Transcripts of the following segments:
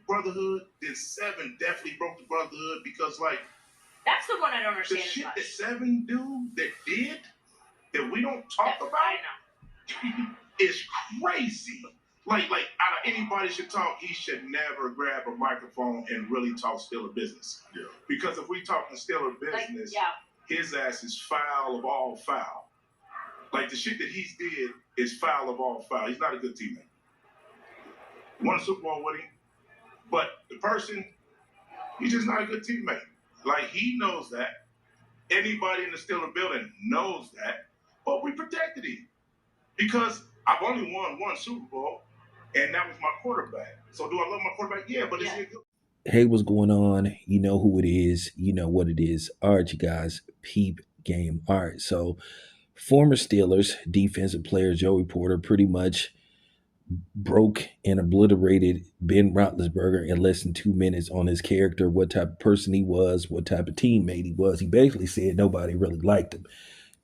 brotherhood, then 7 definitely broke the brotherhood because, like, that's the one I don't understand. The shit that 7 did that we don't talk about is crazy. Like out of anybody should talk, he should never grab a microphone and really talk Steeler business. Yeah. Because if we talking Steeler business, his ass is foul of all foul. Like, the shit that he's did is foul of all foul. He's not a good teammate. Won a Super Bowl with him, but the person, he's just not a good teammate. Like, he knows that. Anybody in the Steeler building knows that, but we protected him because I've only won 1 Super Bowl, and that was my quarterback. So do I love my quarterback? Yeah, but is he a good? Hey, what's going on? You know who it is. You know what it is. All right, you guys, peep game. All right, so former Steelers defensive player Joey Porter pretty much broke and obliterated Ben Roethlisberger in less than 2 minutes on his character, what type of person he was, what type of teammate he was. He basically said nobody really liked him.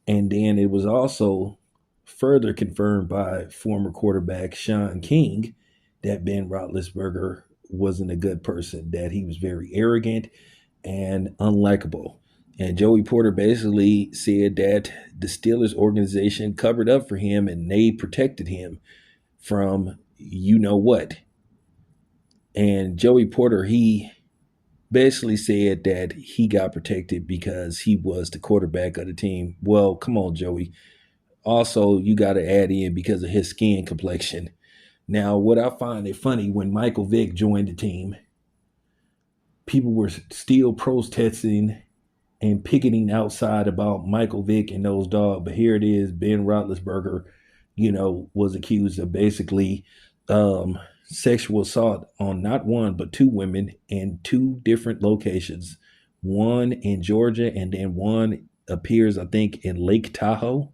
And then it was also further confirmed by former quarterback Sean King that Ben Roethlisberger wasn't a good person, that he was very arrogant and unlikable. And Joey Porter basically said that the Steelers organization covered up for him and they protected him from you know what. And Joey Porter, he basically said that he got protected because he was the quarterback of the team. Well, come on, Joey. Also, you got to add in because of his skin complexion. Now, what I find it funny, when Michael Vick joined the team, people were still protesting and picketing outside about Michael Vick and those dogs. But here it is, Ben Roethlisberger, was accused of basically sexual assault on not 1, but 2 women in 2 different locations. One in Georgia, and then one appears, I think, in Lake Tahoe.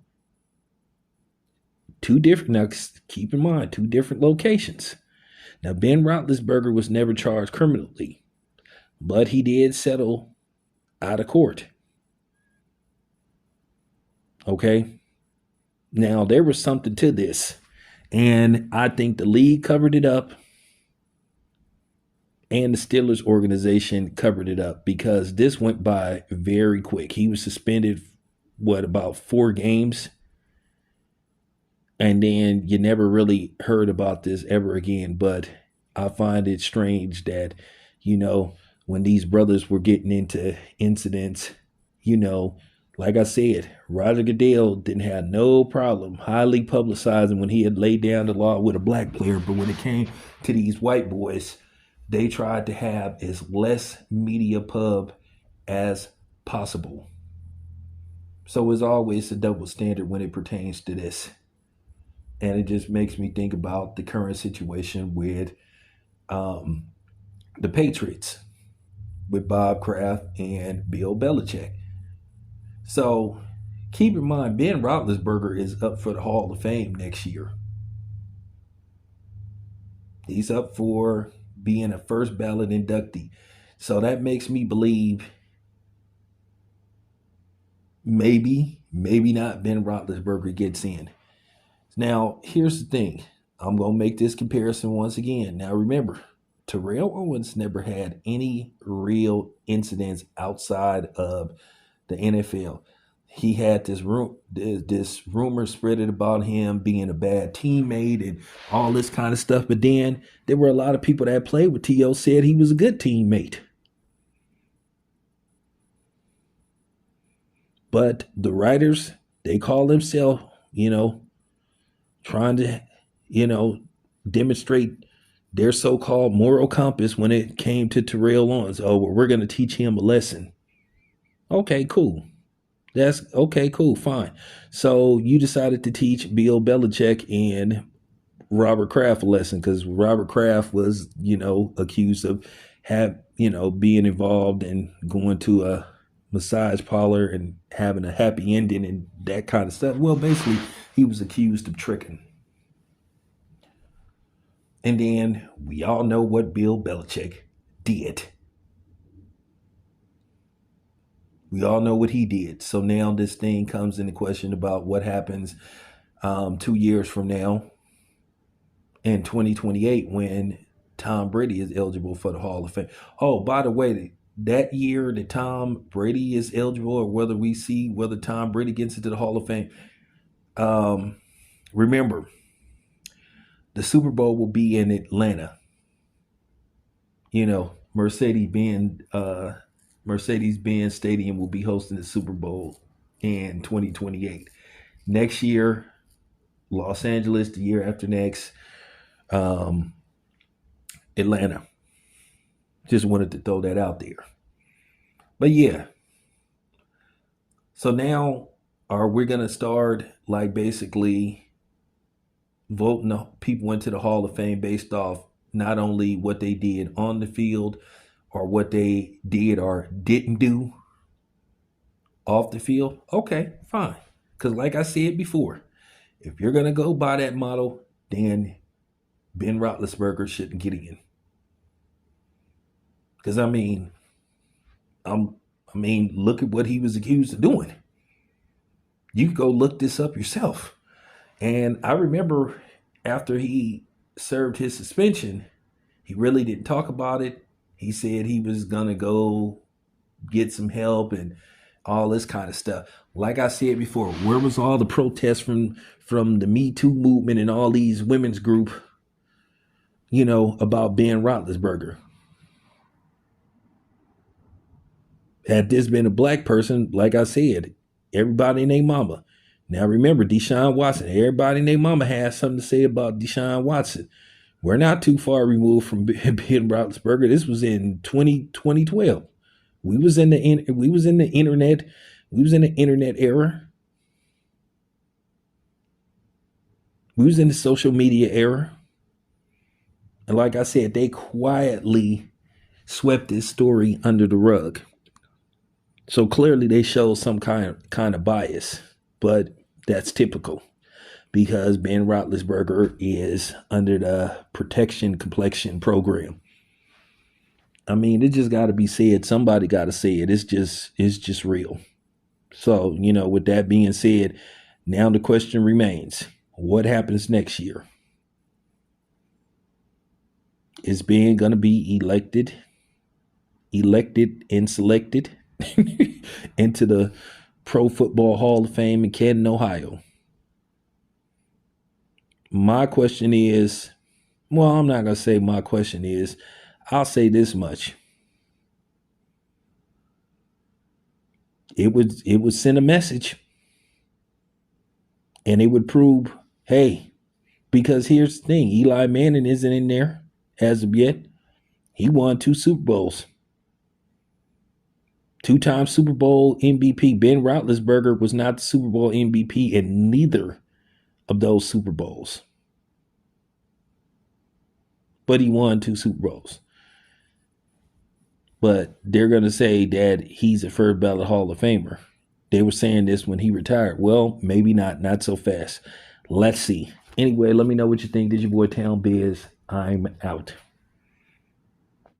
2 different, now keep in mind, 2 different locations. Now, Ben Roethlisberger was never charged criminally, but he did settle out of court. Okay? Now, there was something to this, and I think the league covered it up, and the Steelers organization covered it up, because this went by very quick. He was suspended, about 4 games? And then you never really heard about this ever again. But I find it strange that, when these brothers were getting into incidents, like I said, Roger Goodell didn't have no problem highly publicizing when he had laid down the law with a black player. But when it came to these white boys, they tried to have as less media pub as possible. So it's always a double standard when it pertains to this. And it just makes me think about the current situation with the Patriots, with Bob Kraft and Bill Belichick. So keep in mind, Ben Roethlisberger is up for the Hall of Fame next year. He's up for being a first ballot inductee. So that makes me believe maybe not Ben Roethlisberger gets in. Now, here's the thing. I'm going to make this comparison once again. Now, remember, Terrell Owens never had any real incidents outside of the NFL. He had this rumor spread about him being a bad teammate and all this kind of stuff. But then there were a lot of people that played with T.O. said he was a good teammate. But the writers, they call themselves, trying to, demonstrate their so-called moral compass when it came to Terrell Owens. Oh, well, we're going to teach him a lesson. Okay, cool. That's okay, cool, fine. So you decided to teach Bill Belichick and Robert Kraft a lesson because Robert Kraft was, accused of being involved and going to a massage parlor and having a happy ending and that kind of stuff. Well, basically, he was accused of tricking. And then we all know what Bill Belichick did. We all know what he did. So now this thing comes into question about what happens 2 years from now in 2028 when Tom Brady is eligible for the Hall of Fame. Oh, by the way, that year that Tom Brady is eligible, or whether we see whether Tom Brady gets into the Hall of Fame, remember, the Super Bowl will be in Atlanta. You know, Mercedes-Benz Stadium will be hosting the Super Bowl in 2028. Next year, Los Angeles. The year after next, Atlanta. Just wanted to throw that out there. But yeah. So now, are we going to start like basically voting people into the Hall of Fame based off not only what they did on the field or what they did or didn't do off the field? Okay, fine. Because like I said before, if you're going to go by that model, then Ben Roethlisberger shouldn't get in. Because I mean, look at what he was accused of doing. You can go look this up yourself. And I remember after he served his suspension, he really didn't talk about it. He said he was gonna go get some help and all this kind of stuff. Like I said before, where was all the protests from the Me Too movement and all these women's group, about Ben Roethlisberger? Had this been a black person, like I said, everybody and their mama. Now remember, Deshaun Watson, everybody and their mama has something to say about Deshaun Watson. We're not too far removed from Ben Roethlisberger. This was in 2012. We was in the internet era. We was in the social media era. And like I said, they quietly swept this story under the rug. So clearly they show some kind of bias, but that's typical because Ben Roethlisberger is under the protection complexion program. I mean, it just got to be said. Somebody got to say it. It's just real. So, with that being said, now the question remains, what happens next year? Is Ben going to be elected and selected into the Pro Football Hall of Fame in Canton, Ohio? My question is, well, I'm not going to say my question is, I'll say this much. It would send a message and it would prove, hey, because here's the thing, Eli Manning isn't in there as of yet. He won 2 Super Bowls. 2-time Super Bowl MVP. Ben Roethlisberger was not the Super Bowl MVP in neither of those Super Bowls. But he won 2 Super Bowls. But they're going to say that he's a first ballot Hall of Famer. They were saying this when he retired. Well, maybe not so fast. Let's see. Anyway, let me know what you think. This is your boy Town Biz. I'm out.